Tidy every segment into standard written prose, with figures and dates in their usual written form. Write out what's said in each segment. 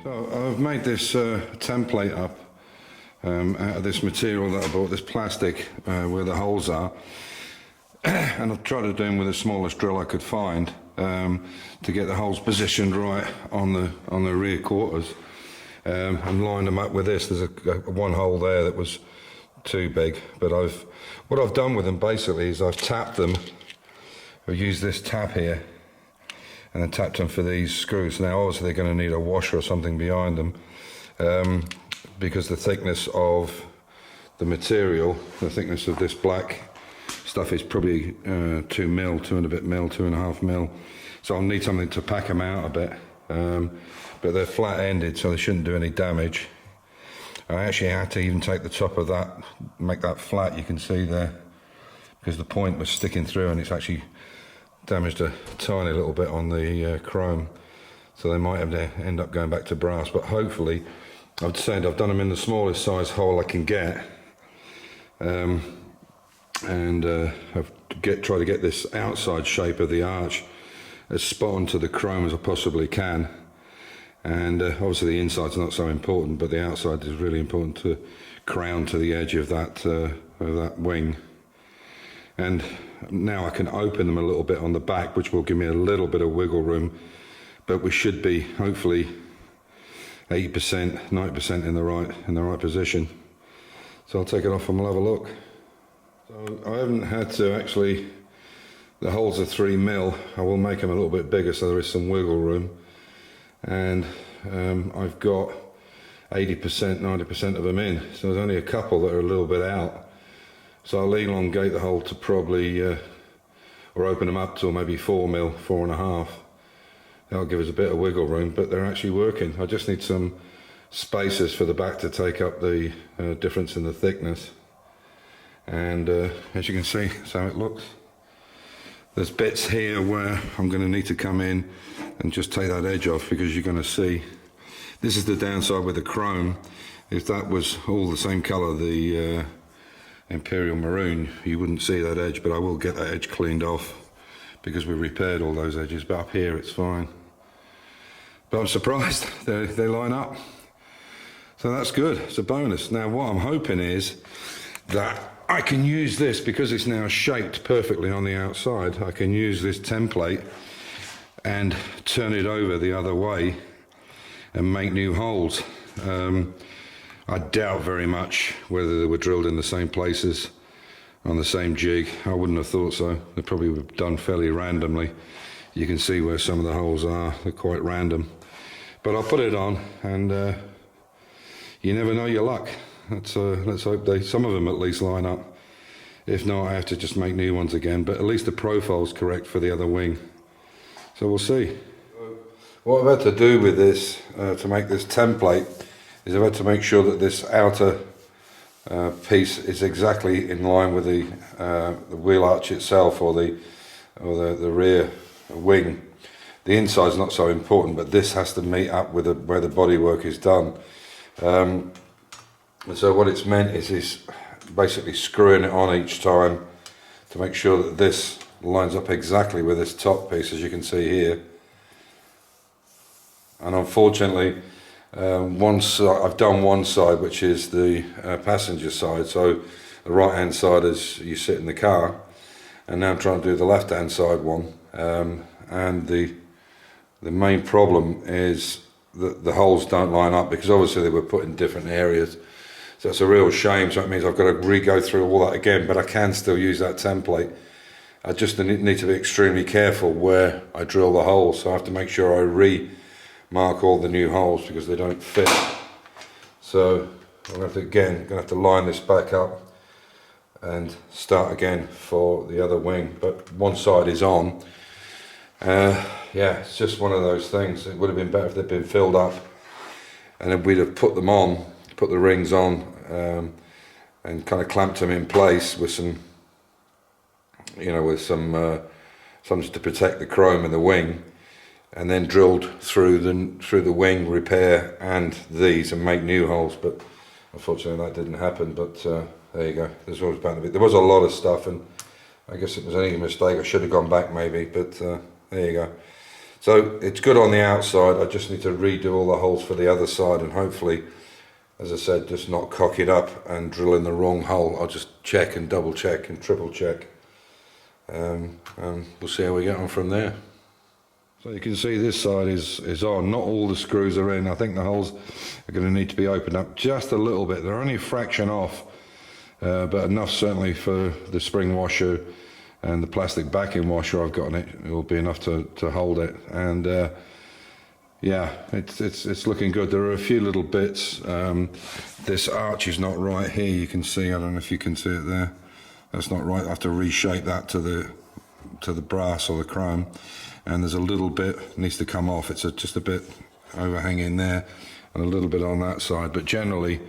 So I've made this template up out of this material that I bought, this plastic where the holes are, and I've tried to do them with the smallest drill I could find to get the holes positioned right on the rear quarters, and lined them up with this. There's one hole there that was too big, but what I've done with them basically is I've tapped them. I've used this tap here and then tapped them for these screws. Now obviously they're going to need a washer or something behind them, because the thickness of the material, the thickness of this black stuff is probably 2 mil, 2 and a bit mil, 2.5 mil. So I'll need something to pack them out a bit, but they're flat ended so they shouldn't do any damage. I actually had to even take the top of that, make that flat, you can see there, because the point was sticking through and it's actually damaged a tiny little bit on the chrome, so they might have to end up going back to brass. But hopefully, I've said I've done them in the smallest size hole I can get, and I've tried to get this outside shape of the arch as spot on to the chrome as I possibly can. And obviously the inside's not so important, but the outside is really important to crown to the edge of that wing. And now I can open them a little bit on the back, which will give me a little bit of wiggle room, but we should be hopefully 80%, 90% in the right position. So I'll take it off and we'll have a look. So I haven't had to actually, the holes are 3 mil. I will make them a little bit bigger so there is some wiggle room. And I've got 80%, 90% of them in. So there's only a couple that are a little bit out. So I'll elongate the hole to probably, or open them up to maybe 4 mil, 4.5. That'll give us a bit of wiggle room, but they're actually working. I just need some spacers for the back to take up the difference in the thickness. And as you can see, that's how it looks. There's bits here where I'm going to need to come in and just take that edge off, because you're going to see, this is the downside with the chrome. If that was all the same colour, the Imperial Maroon, you wouldn't see that edge, but I will get that edge cleaned off because we repaired all those edges, but up here it's fine. But I'm surprised they line up, so that's good. It's a bonus. Now what I'm hoping is that I can use this, because it's now shaped perfectly on the outside, I can use this template and turn it over the other way and make new holes. I doubt very much whether they were drilled in the same places on the same jig. I wouldn't have thought so. They probably were done fairly randomly. You can see where some of the holes are, they're quite random. But I'll put it on, and you never know your luck. Let's hope some of them at least line up. If not, I have to just make new ones again, but at least the profile's correct for the other wing. So we'll see. What I've had to do with this, to make this template, is I've had to make sure that this outer piece is exactly in line with the wheel arch itself, or the rear wing. The inside's not so important, but this has to meet up with where the bodywork is done. And so what it's meant is basically screwing it on each time to make sure that this lines up exactly with this top piece, as you can see here. And unfortunately, I've done one side, which is the passenger side, so the right hand side as you sit in the car, and now I'm trying to do the left hand side one, and the main problem is that the holes don't line up, because obviously they were put in different areas, so it's a real shame. So it means I've got to re-go through all that again, but I can still use that template. I just need to be extremely careful where I drill the holes, so I have to make sure I mark all the new holes because they don't fit. So I'm going to have to line this back up and start again for the other wing. But one side is on. Yeah, it's just one of those things. It would have been better if they'd been filled up, and then we'd have put them on, put the rings on, and kind of clamped them in place with some, something to protect the chrome in the wing, and then drilled through the wing, repair and these, and make new holes. But unfortunately that didn't happen. But there you go. There's always bound to be. There was a lot of stuff, and I guess it was only a mistake. I should have gone back maybe, but there you go. So it's good on the outside. I just need to redo all the holes for the other side, and hopefully, as I said, just not cock it up and drill in the wrong hole. I'll just check and double check and triple check, and we'll see how we get on from there. So you can see this side is on. Not all the screws are in. I think the holes are going to need to be opened up just a little bit. They're only a fraction off, but enough certainly for the spring washer and the plastic backing washer I've got on it. It will be enough to hold it. And yeah, it's looking good. There are a few little bits. This arch is not right here. You can see. I don't know if you can see it there. That's not right. I have to reshape that to the brass or the chrome. And there's a little bit needs to come off. It's just a bit overhanging there, and a little bit on that side. But generally,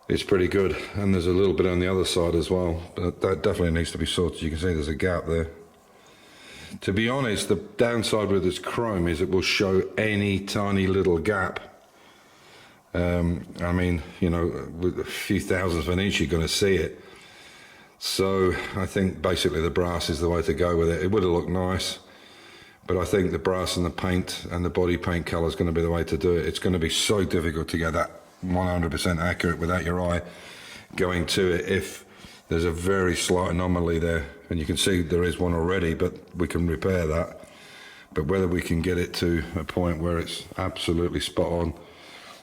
it's pretty good. And there's a little bit on the other side as well. But that definitely needs to be sorted. You can see there's a gap there. To be honest, the downside with this chrome is it will show any tiny little gap. I mean, you know, with a few thousandths of an inch, you're going to see it. So I think basically the brass is the way to go with it. It would have looked nice, but I think the brass and the paint and the body paint colour is going to be the way to do it. It's going to be so difficult to get that 100% accurate without your eye going to it if there's a very slight anomaly there. And you can see there is one already, but we can repair that. But whether we can get it to a point where it's absolutely spot on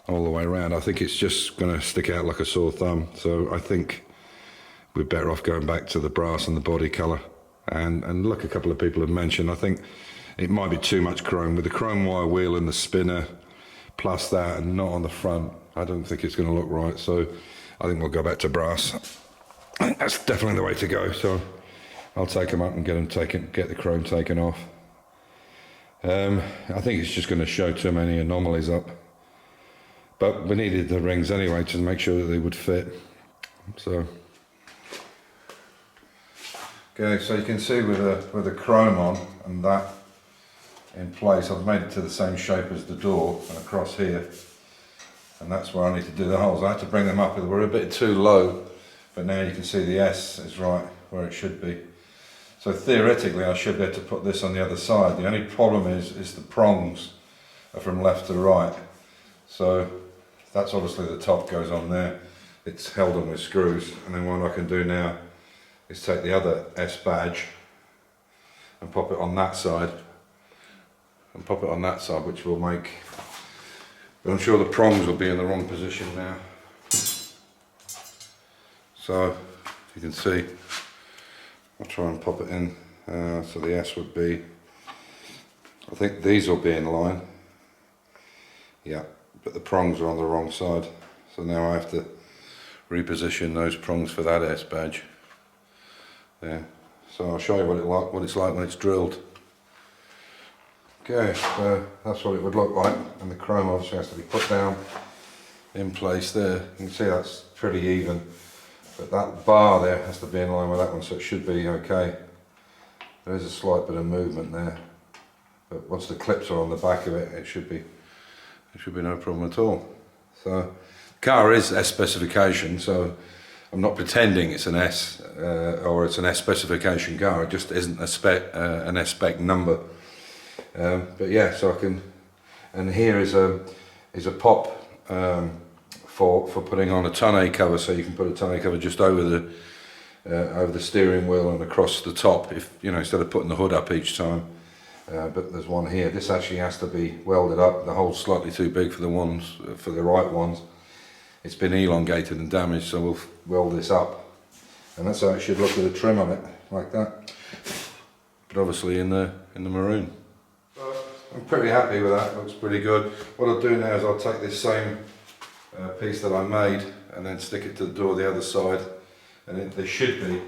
all the way around, I think it's just going to stick out like a sore thumb. So I think we're better off going back to the brass and the body colour. And look, a couple of people have mentioned, I think it might be too much chrome. With the chrome wire wheel and the spinner, plus that, and not on the front, I don't think it's going to look right. So I think we'll go back to brass. I think that's definitely the way to go. So I'll take them up and get the chrome taken off. I think it's just going to show too many anomalies up. But we needed the rings anyway to make sure that they would fit. So, okay, so you can see with the chrome on and that in place, I've made it to the same shape as the door and across here. And that's where I need to do the holes. I had to bring them up. They were a bit too low, but now you can see the S is right where it should be. So theoretically, I should be able to put this on the other side. The only problem is the prongs are from left to right. So that's obviously the top goes on there. It's held on with screws. And then what I can do now is take the other S badge and pop it on that side. And pop it on that side, which will make... But I'm sure the prongs will be in the wrong position now. So you can see, I'll try and pop it in. So the S would be, I think these will be in line. Yeah, but the prongs are on the wrong side. So now I have to reposition those prongs for that S badge. Yeah. So I'll show you what it's like when it's drilled. Okay, so that's what it would look like, and the chrome obviously has to be put down in place there. You can see that's pretty even, but that bar there has to be in line with that one, so it should be okay. There is a slight bit of movement there, but once the clips are on the back of it, it should be no problem at all. So the car is S specification, so I'm not pretending it's an S or it's an S specification car. It just isn't an S spec number. But yeah, so I can, and here is a pop for putting on a tonneau cover, so you can put a tonneau cover just over the steering wheel and across the top, if you know, instead of putting the hood up each time. But there's one here. This actually has to be welded up. The hole's slightly too big for the right ones. It's been elongated and damaged, so we'll weld this up, and that's how it should look with a trim on it, like that. But obviously in the maroon. I'm pretty happy with that. It looks pretty good. What I'll do now is I'll take this same piece that I made and then stick it to the door the other side, and they should be,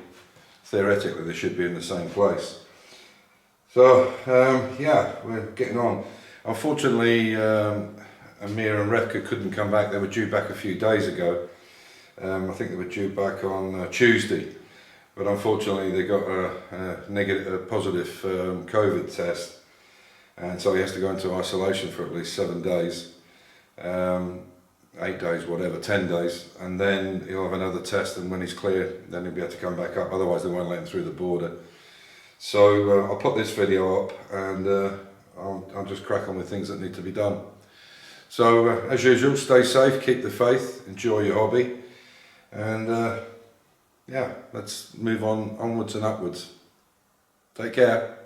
theoretically, they should be in the same place. So yeah, we're getting on. Unfortunately, Amir and Revka couldn't come back. They were due back a few days ago. I think they were due back on Tuesday, but unfortunately they got a positive COVID test. And so he has to go into isolation for at least 7 days, 8 days, whatever, 10 days, and then he'll have another test, and when he's clear, then he'll be able to come back up, otherwise they won't let him through the border. So I'll put this video up, and I'll just crack on with things that need to be done. So as usual, stay safe, keep the faith, enjoy your hobby, and yeah, let's move on onwards and upwards. Take care.